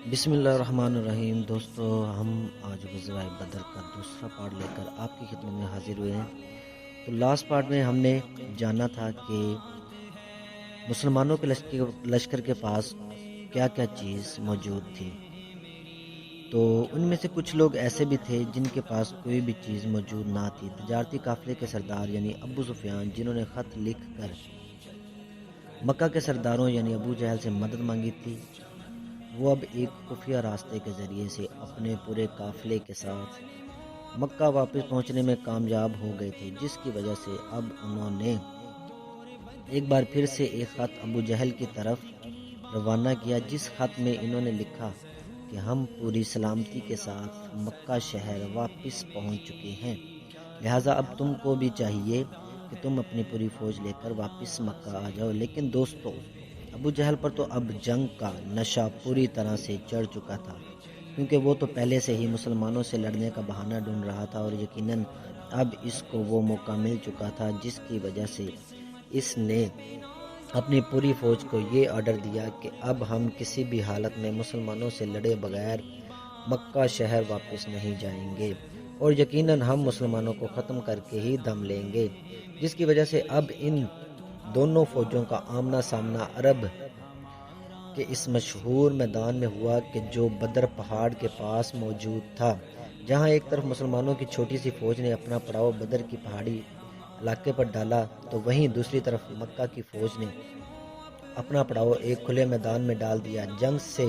بسم اللہ الرحمن الرحیم۔ دوستو، ہم آج غزوہ بدر کا دوسرا پارٹ لے کر آپ کی خدمت میں حاضر ہوئے ہیں۔ تو لاسٹ پارٹ میں ہم نے جانا تھا کہ مسلمانوں کے لشکر کے پاس کیا کیا چیز موجود تھی۔ تو ان میں سے کچھ لوگ ایسے بھی تھے جن کے پاس کوئی بھی چیز موجود نہ تھی۔ تجارتی قافلے کے سردار یعنی ابو سفیان، جنہوں نے خط لکھ کر مکہ کے سرداروں یعنی ابو جہل سے مدد مانگی تھی، وہ اب ایک خفیہ راستے کے ذریعے سے اپنے پورے قافلے کے ساتھ مکہ واپس پہنچنے میں کامیاب ہو گئے تھے، جس کی وجہ سے اب انہوں نے ایک بار پھر سے ایک خط ابو جہل کی طرف روانہ کیا، جس خط میں انہوں نے لکھا کہ ہم پوری سلامتی کے ساتھ مکہ شہر واپس پہنچ چکے ہیں، لہٰذا اب تم کو بھی چاہیے کہ تم اپنی پوری فوج لے کر واپس مکہ آ جاؤ۔ لیکن دوستو، ابو جہل پر تو اب جنگ کا نشہ پوری طرح سے چڑھ چکا تھا، کیونکہ وہ تو پہلے سے ہی مسلمانوں سے لڑنے کا بہانہ ڈھونڈ رہا تھا، اور یقیناً اب اس کو وہ موقع مل چکا تھا، جس کی وجہ سے اس نے اپنی پوری فوج کو یہ آرڈر دیا کہ اب ہم کسی بھی حالت میں مسلمانوں سے لڑے بغیر مکہ شہر واپس نہیں جائیں گے، اور یقیناً ہم مسلمانوں کو ختم کر کے ہی دم لیں گے، جس کی وجہ سے اب ان دونوں فوجوں کا آمنا سامنا عرب کے اس مشہور میدان میں ہوا کہ جو بدر پہاڑ کے پاس موجود تھا، جہاں ایک طرف مسلمانوں کی چھوٹی سی فوج نے اپنا پڑاؤ بدر کی پہاڑی علاقے پر ڈالا، تو وہیں دوسری طرف مکہ کی فوج نے اپنا پڑاؤ ایک کھلے میدان میں ڈال دیا۔ جنگ سے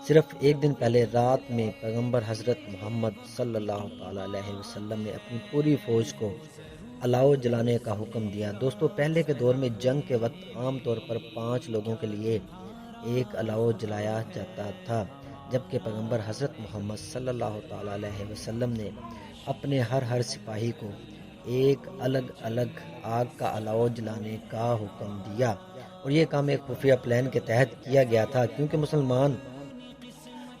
صرف ایک دن پہلے رات میں پیغمبر حضرت محمد صلی اللہ تعالیٰ علیہ وسلم نے اپنی پوری فوج کو الاؤ جلانے کا حکم دیا۔ دوستو، پہلے کے دور میں جنگ کے وقت عام طور پر 5 لوگوں کے لیے ایک الاؤ جلایا جاتا تھا، جبکہ پیغمبر حضرت محمد صلی اللہ تعالیٰ علیہ وسلم نے اپنے ہر سپاہی کو ایک الگ الگ آگ کا الاؤ جلانے کا حکم دیا، اور یہ کام ایک خفیہ پلان کے تحت کیا گیا تھا، کیونکہ مسلمان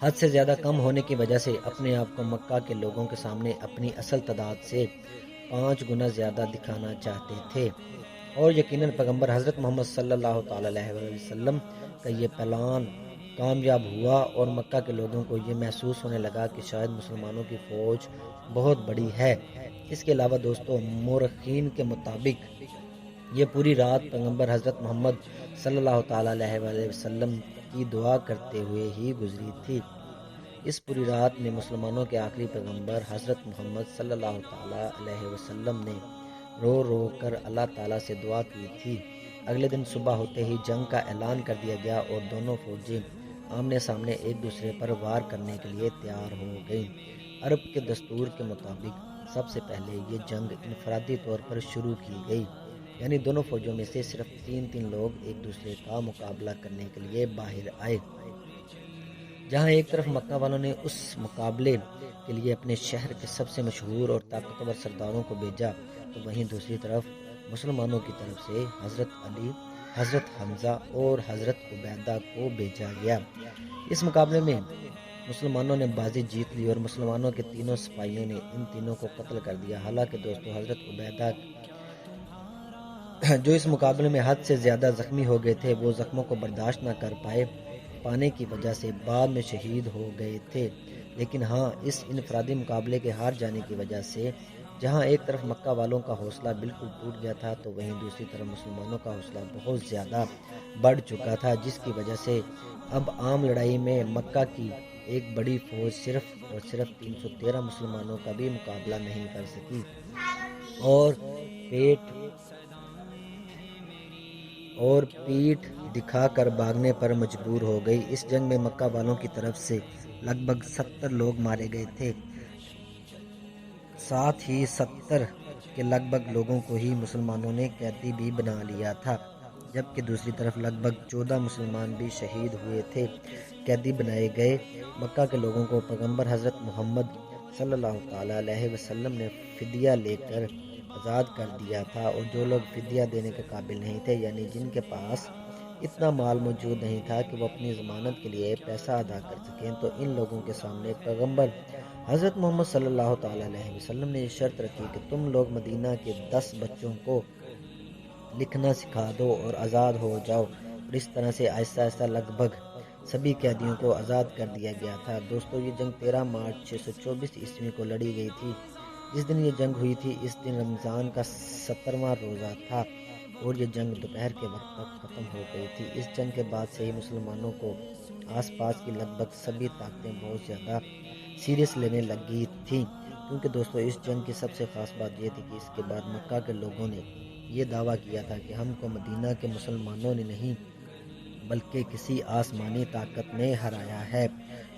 حد سے زیادہ کم ہونے کی وجہ سے اپنے آپ کو مکہ کے لوگوں کے سامنے اپنی اصل تعداد سے 5 گنا زیادہ دکھانا چاہتے تھے، اور یقیناً پیغمبر حضرت محمد صلی اللہ تعالیٰ علیہ وسلم کا یہ پلان کامیاب ہوا، اور مکہ کے لوگوں کو یہ محسوس ہونے لگا کہ شاید مسلمانوں کی فوج بہت بڑی ہے۔ اس کے علاوہ دوستو، مورخین کے مطابق یہ پوری رات پیغمبر حضرت محمد صلی اللہ تعالیٰ علیہ وسلم کی دعا کرتے ہوئے ہی گزری تھی۔ اس پوری رات میں مسلمانوں کے آخری پیغمبر حضرت محمد صلی اللہ تعالیٰ علیہ وسلم نے رو رو کر اللہ تعالیٰ سے دعا کی تھی۔ اگلے دن صبح ہوتے ہی جنگ کا اعلان کر دیا گیا، اور دونوں فوجیں آمنے سامنے ایک دوسرے پر وار کرنے کے لیے تیار ہو گئیں۔ عرب کے دستور کے مطابق سب سے پہلے یہ جنگ انفرادی طور پر شروع کی گئی، یعنی دونوں فوجوں میں سے صرف 3 لوگ ایک دوسرے کا مقابلہ کرنے کے لیے باہر آئے۔ جہاں ایک طرف مکہ والوں نے اس مقابلے کے لیے اپنے شہر کے سب سے مشہور اور طاقتور سرداروں کو بھیجا، تو وہیں دوسری طرف مسلمانوں کی طرف سے حضرت علی، حضرت حمزہ اور حضرت عبیدہ کو بھیجا گیا۔ اس مقابلے میں مسلمانوں نے بازی جیت لی، اور مسلمانوں کے 3 سپاہیوں نے ان تینوں کو قتل کر دیا۔ حالانکہ دوستو، حضرت عبیدہ جو اس مقابلے میں حد سے زیادہ زخمی ہو گئے تھے، وہ زخموں کو برداشت نہ کر پانے کی وجہ سے بعد میں شہید ہو گئے تھے۔ لیکن ہاں، اس انفرادی مقابلے کے ہار جانے کی وجہ سے جہاں ایک طرف مکہ والوں کا حوصلہ بالکل ٹوٹ گیا تھا، تو وہیں دوسری طرف مسلمانوں کا حوصلہ بہت زیادہ بڑھ چکا تھا، جس کی وجہ سے اب عام لڑائی میں مکہ کی ایک بڑی فوج صرف اور صرف 313 مسلمانوں کا بھی مقابلہ نہیں کر سکی، اور پیٹھ دکھا کر بھاگنے پر مجبور ہو گئی۔ اس جنگ میں مکہ والوں کی طرف سے لگ بھگ 70 لوگ مارے گئے تھے، ساتھ ہی 70 کے لگ بھگ لوگوں کو ہی مسلمانوں نے قیدی بھی بنا لیا تھا، جبکہ دوسری طرف لگ بھگ 14 مسلمان بھی شہید ہوئے تھے، قیدی بنائے گئے۔ مکہ کے لوگوں کو پیغمبر حضرت محمد صلی اللہ تعالیٰ علیہ وسلم نے فدیہ لے کر آزاد کر دیا تھا، اور جو لوگ فدیہ دینے کے قابل نہیں تھے، یعنی جن کے پاس اتنا مال موجود نہیں تھا کہ وہ اپنی ضمانت کے لیے پیسہ ادا کر سکیں، تو ان لوگوں کے سامنے پیغمبر حضرت محمد صلی اللہ تعالیٰ علیہ وسلم نے یہ شرط رکھی کہ تم لوگ مدینہ کے 10 بچوں کو لکھنا سکھا دو اور آزاد ہو جاؤ، اور اس طرح سے آہستہ آہستہ لگ بھگ سبھی قیدیوں کو آزاد کر دیا گیا تھا۔ دوستو یہ جنگ 13 مارچ 624 عیسوی کو لڑی گئی تھی۔ جس دن یہ جنگ ہوئی تھی اس دن رمضان کا 17واں روزہ تھا اور یہ جنگ دوپہر کے وقت تک ختم ہو گئی تھی۔ اس جنگ کے بعد سے ہی مسلمانوں کو آس پاس کی لگ بھگ سبھی طاقتیں بہت زیادہ سیریس لینے لگی تھیں، کیونکہ دوستو اس جنگ کی سب سے خاص بات یہ تھی کہ اس کے بعد مکہ کے لوگوں نے یہ دعویٰ کیا تھا کہ ہم کو مدینہ کے مسلمانوں نے نہیں بلکہ کسی آسمانی طاقت نے ہرایا ہے،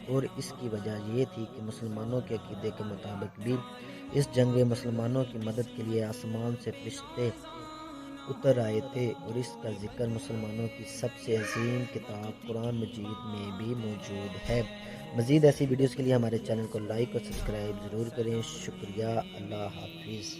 اور اس کی وجہ یہ تھی کہ مسلمانوں کے عقیدے کے مطابق بھی اس جنگ میں مسلمانوں کی مدد کے لیے آسمان سے فرشتے اتر آئے تھے، اور اس کا ذکر مسلمانوں کی سب سے عظیم کتاب قرآن مجید میں بھی موجود ہے۔ مزید ایسی ویڈیوز کے لیے ہمارے چینل کو لائک اور سبسکرائب ضرور کریں۔ شکریہ، اللہ حافظ۔